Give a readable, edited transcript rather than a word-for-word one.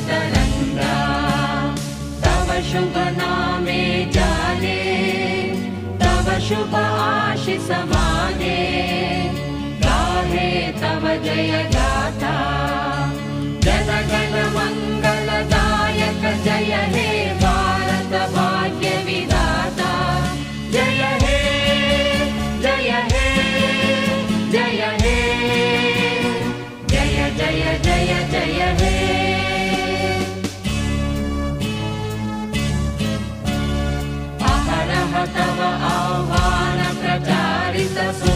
तरंगा तव शुभ नामे जाने तव शुभ आशीष माने गाहे तव जय